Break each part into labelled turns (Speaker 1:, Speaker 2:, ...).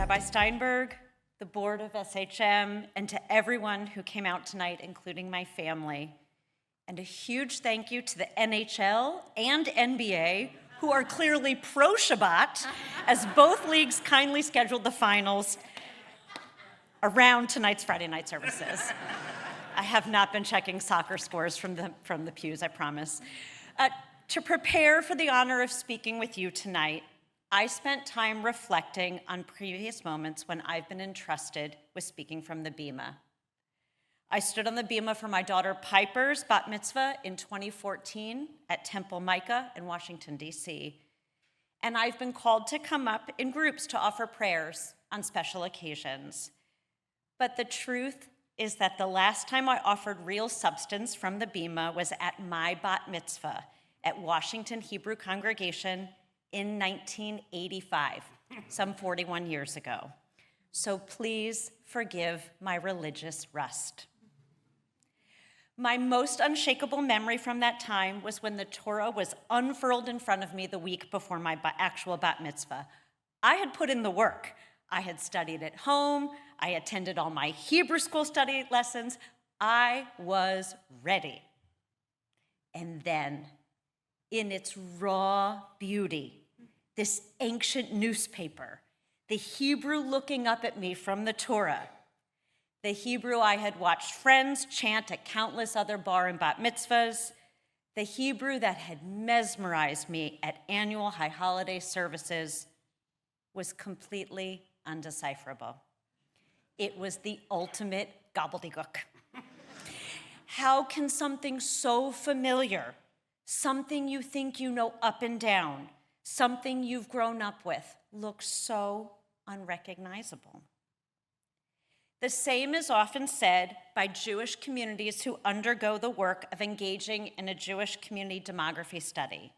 Speaker 1: Rabbi Steinberg, the board of SHM, and to everyone who came out tonight, including my family. And a huge thank you to the NHL and NBA, who are clearly pro-Shabbat, as both leagues kindly scheduled the finals around tonight's Friday night services. I have not been checking soccer scores from the pews, I promise. To prepare for the honor of speaking with you tonight, I spent time reflecting on previous moments when I've been entrusted with speaking from the Bima. I stood on the Bima for my daughter Piper's bat mitzvah in 2014 at Temple Micah in Washington, D.C. And I've been called to come up in groups to offer prayers on special occasions. But the truth is that the last time I offered real substance from the Bima was at my bat mitzvah at Washington Hebrew Congregation in 1985, some 41 years ago. So please forgive my religious rust. My most unshakable memory from that time was when the Torah was unfurled in front of me the week before my actual bat mitzvah. I had put in the work. I had studied at home. I attended all my Hebrew school study lessons. I was ready. And then, in its raw beauty, this ancient newspaper, the Hebrew looking up at me from the Torah, the Hebrew I had watched friends chant at countless other bar and bat mitzvahs, the Hebrew that had mesmerized me at annual high holiday services, was completely undecipherable. It was the ultimate gobbledygook. How can something so familiar, something you think you know up and down, something you've grown up with, look so unrecognizable? The same is often said by Jewish communities who undergo the work of engaging in a Jewish community demography study.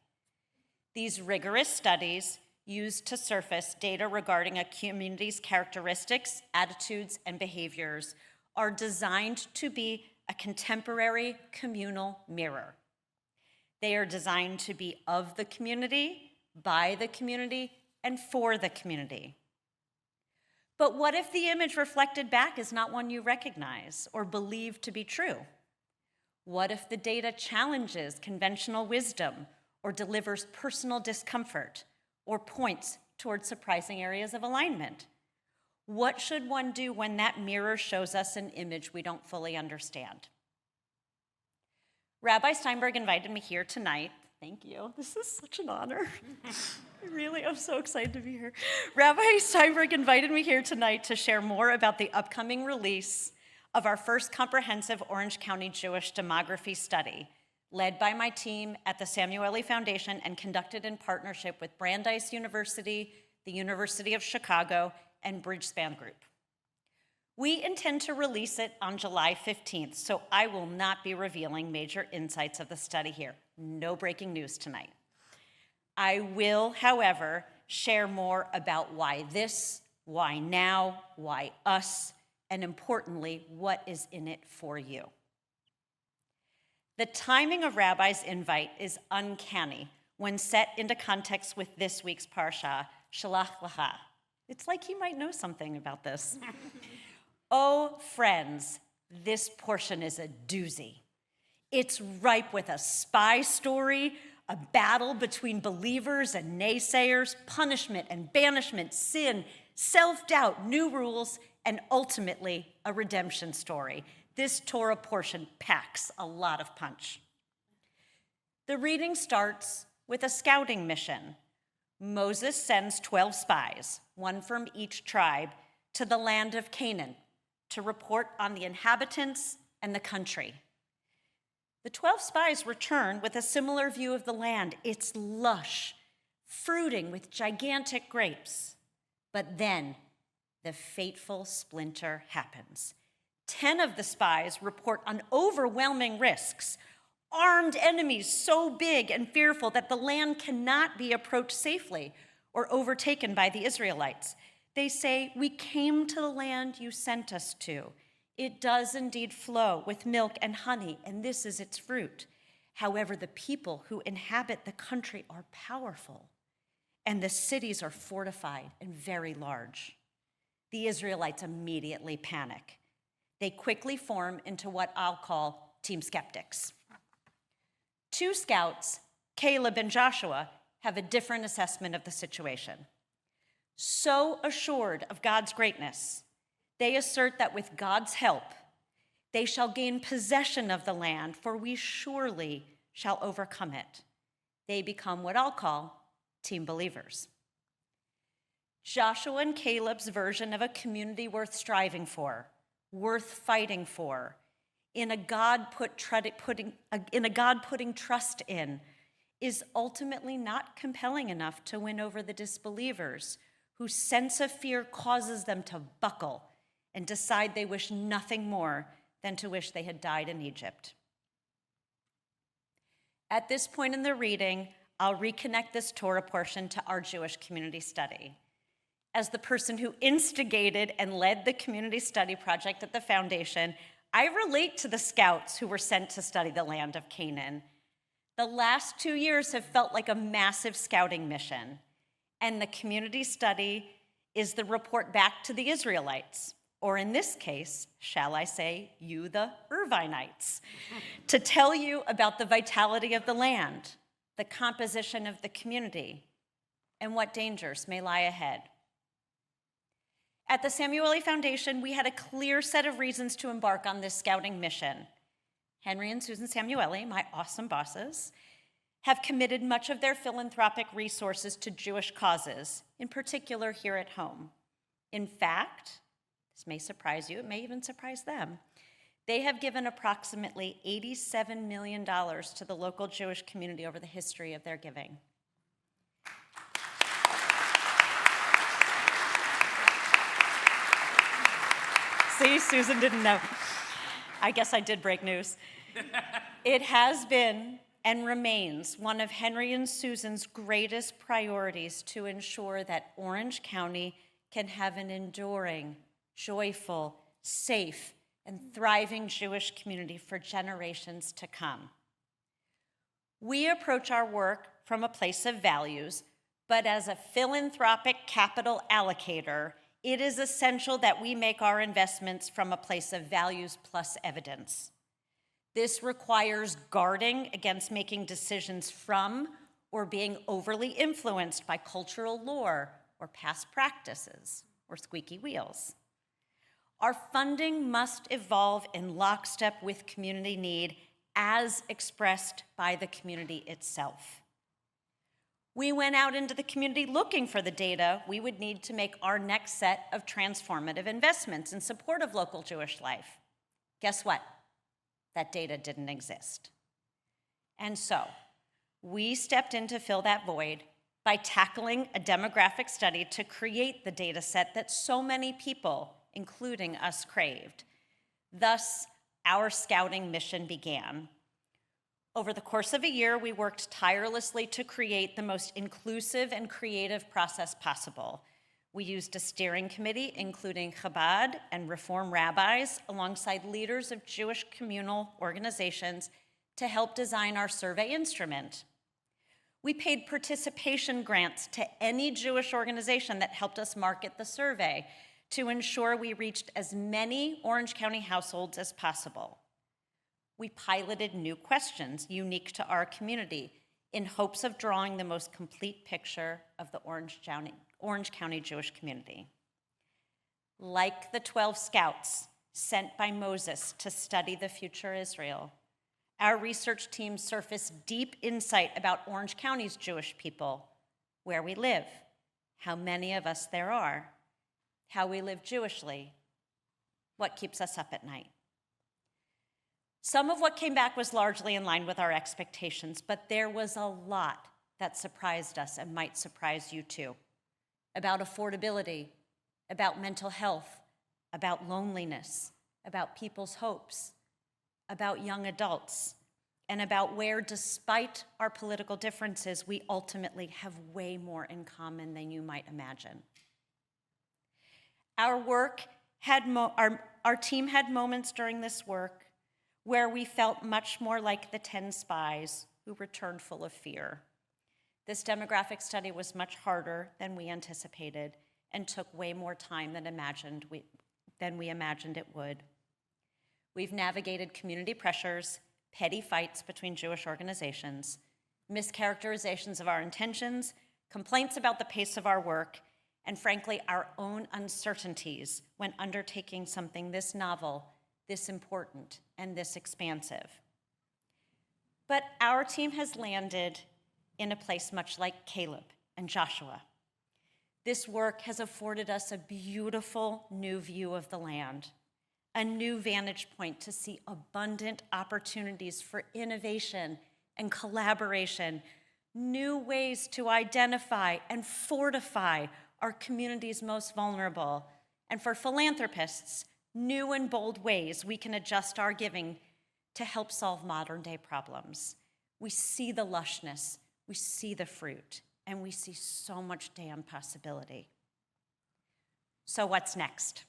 Speaker 1: These rigorous studies use to surface data regarding a community's characteristics, attitudes, and behaviors are designed to be a contemporary communal mirror. They are designed to be of the community, by the community, and for the community. But what if the image reflected back is not one you recognize or believe to be true? What if the data challenges conventional wisdom or delivers personal discomfort or points towards surprising areas of alignment? What should one do when that mirror shows us an image we don't fully understand? Rabbi Steinberg invited me here tonight. Thank you. This is such an honor. I'm so excited to be here. Rabbi Steinberg invited me here tonight to share more about the upcoming release of our first comprehensive Orange County Jewish demography study, led by my team at the Samueli Foundation and conducted in partnership with Brandeis University, the University of Chicago, and Bridgespan Group. We intend to release it on July 15th, so I will not be revealing major insights of the study here. No breaking news tonight. I will, however, share more about why this, why now, why us, and importantly, what is in it for you. The timing of Rabbi's invite is uncanny when set into context with this week's parsha, Shalach Lecha. It's like he might know something about this. Oh, friends, this portion is a doozy. It's ripe with a spy story, a battle between believers and naysayers, punishment and banishment, sin, self-doubt, new rules, and ultimately a redemption story. This Torah portion packs a lot of punch. The reading starts with a scouting mission. Moses sends 12 spies, one from each tribe, to the land of Canaan to report on the inhabitants and the country. The 12 spies return with a similar view of the land. It's lush, fruiting with gigantic grapes. But then the fateful splinter happens. 10 of the spies report on overwhelming risks, armed enemies so big and fearful that the land cannot be approached safely or overtaken by the Israelites. They say, "We came to the land you sent us to. It does indeed flow with milk and honey, and this is its fruit. However, the people who inhabit the country are powerful, and the cities are fortified and very large. The Israelites immediately panic. They quickly form into what I'll call Team Skeptics. Two scouts, Caleb and Joshua, have a different assessment of the situation. So assured of God's greatness, they assert that with God's help, they shall gain possession of the land, for we surely shall overcome it. They become what I'll call team believers. Joshua and Caleb's version of a community worth striving for, worth fighting for, in a God putting trust in, is ultimately not compelling enough to win over the disbelievers, whose sense of fear causes them to buckle and decide they wish nothing more than to wish they had died in Egypt. At this point in the reading, I'll reconnect this Torah portion to our Jewish community study. As the person who instigated and led the community study project at the foundation, I relate to the scouts who were sent to study the land of Canaan. The last 2 years have felt like a massive scouting mission, and the community study is the report back to the Israelites, or in this case, shall I say, you the Irvinites, to tell you about the vitality of the land, the composition of the community, and what dangers may lie ahead. At the Samueli Foundation, we had a clear set of reasons to embark on this scouting mission. Henry and Susan Samueli, my awesome bosses, have committed much of their philanthropic resources to Jewish causes, in particular here at home. In fact, this may surprise you, it may even surprise them, they have given approximately $87 million to the local Jewish community over the history of their giving. See, Susan didn't know. I guess I did break news. It has been and remains one of Henry and Susan's greatest priorities to ensure that Orange County can have an enduring, joyful, safe, and thriving Jewish community for generations to come. We approach our work from a place of values, but as a philanthropic capital allocator, it is essential that we make our investments from a place of values plus evidence. This requires guarding against making decisions from or being overly influenced by cultural lore or past practices or squeaky wheels. Our funding must evolve in lockstep with community need as expressed by the community itself. We went out into the community looking for the data we would need to make our next set of transformative investments in support of local Jewish life. Guess what? That data didn't exist. And so, we stepped in to fill that void by tackling a demographic study to create the data set that so many people, including us, craved. Thus, our scouting mission began. Over the course of a year, we worked tirelessly to create the most inclusive and creative process possible. We used a steering committee, including Chabad and Reform rabbis, alongside leaders of Jewish communal organizations to help design our survey instrument. We paid participation grants to any Jewish organization that helped us market the survey to ensure we reached as many Orange County households as possible. We piloted new questions unique to our community in hopes of drawing the most complete picture of the Orange County Jewish community. Like the 12 scouts sent by Moses to study the future Israel, our research team surfaced deep insight about Orange County's Jewish people, where we live, how many of us there are, how we live Jewishly, what keeps us up at night. Some of what came back was largely in line with our expectations, but there was a lot that surprised us and might surprise you too. About affordability, about mental health, about loneliness, about people's hopes, about young adults, and about where, despite our political differences, we ultimately have way more in common than you might imagine. Our team had moments during this work where we felt much more like the 10 spies who returned full of fear. This demographic study was much harder than we anticipated, and took way more time than we imagined it would. We've navigated community pressures, petty fights between Jewish organizations, mischaracterizations of our intentions, complaints about the pace of our work, and frankly, our own uncertainties when undertaking something this novel, this important, and this expansive. But our team has landed in a place much like Caleb and Joshua. This work has afforded us a beautiful new view of the land, a new vantage point to see abundant opportunities for innovation and collaboration, new ways to identify and fortify our community's most vulnerable, and for philanthropists, new and bold ways we can adjust our giving to help solve modern-day problems. We see the lushness, we see the fruit, and we see so much damn possibility. So what's next?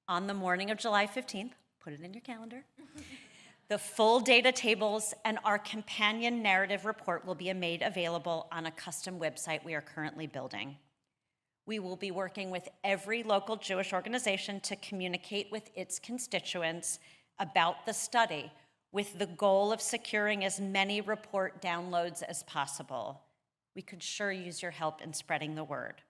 Speaker 1: On the morning of July 15th, put it in your calendar, the full data tables and our companion narrative report will be made available on a custom website we are currently building. We will be working with every local Jewish organization to communicate with its constituents about the study, with the goal of securing as many report downloads as possible. We could sure use your help in spreading the word.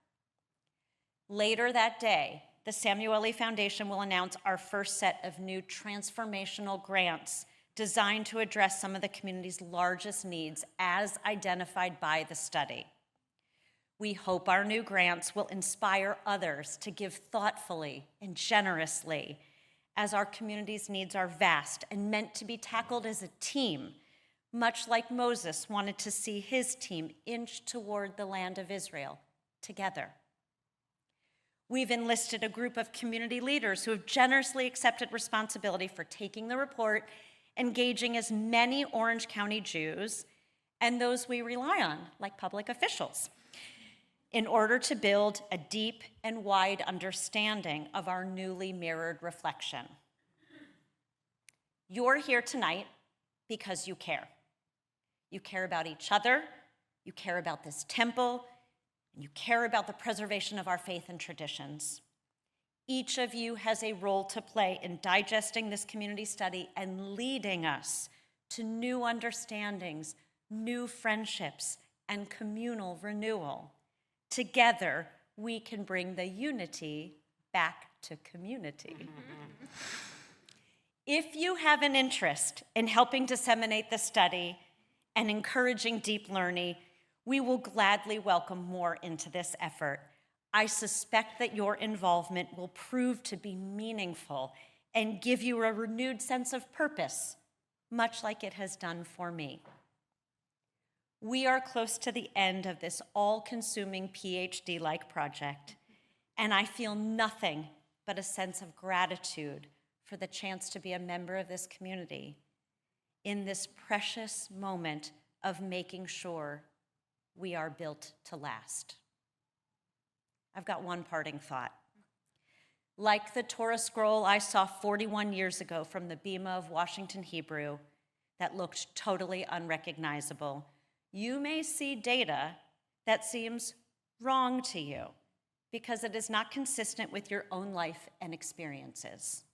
Speaker 1: Later that day, the Samueli Foundation will announce our first set of new transformational grants designed to address some of the community's largest needs as identified by the study. We hope our new grants will inspire others to give thoughtfully and generously, as our community's needs are vast and meant to be tackled as a team, much like Moses wanted to see his team inch toward the land of Israel together. We've enlisted a group of community leaders who have generously accepted responsibility for taking the report, engaging as many Orange County Jews and those we rely on, like public officials, in order to build a deep and wide understanding of our newly mirrored reflection. You're here tonight because you care. You care about each other, you care about this temple, and you care about the preservation of our faith and traditions. Each of you has a role to play in digesting this community study and leading us to new understandings, new friendships, and communal renewal. Together, we can bring the unity back to community. If you have an interest in helping disseminate the study and encouraging deep learning, we will gladly welcome more into this effort. I suspect that your involvement will prove to be meaningful and give you a renewed sense of purpose, much like it has done for me. We are close to the end of this all-consuming PhD-like project, and I feel nothing but a sense of gratitude for the chance to be a member of this community in this precious moment of making sure we are built to last. I've got one parting thought. Like the Torah scroll I saw 41 years ago from the Bema of Washington Hebrew that looked totally unrecognizable, you may see data that seems wrong to you because it is not consistent with your own life and experiences.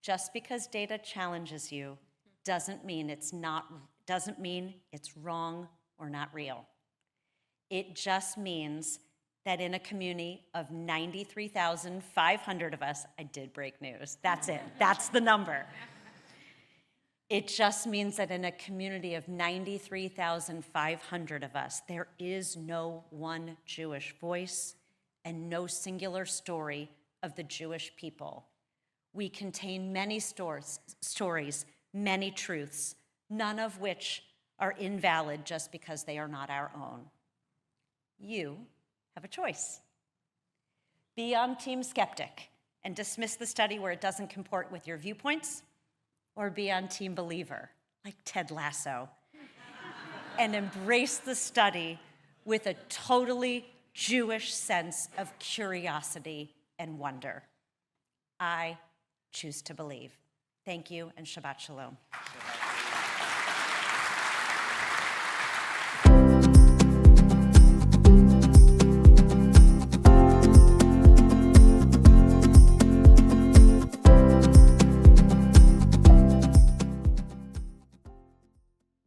Speaker 1: Just because data challenges you doesn't mean it's wrong or not real. It just means that in a community of 93,500 of us, I did break news, that's it, that's the number. It just means that in a community of 93,500 of us, there is no one Jewish voice and no singular story of the Jewish people. We contain many stories, many truths, none of which are invalid just because they are not our own. You have a choice. Be on Team Skeptic and dismiss the study where it doesn't comport with your viewpoints, or be on Team Believer, like Ted Lasso, and embrace the study with a totally Jewish sense of curiosity and wonder. I choose to believe. Thank you, and Shabbat Shalom.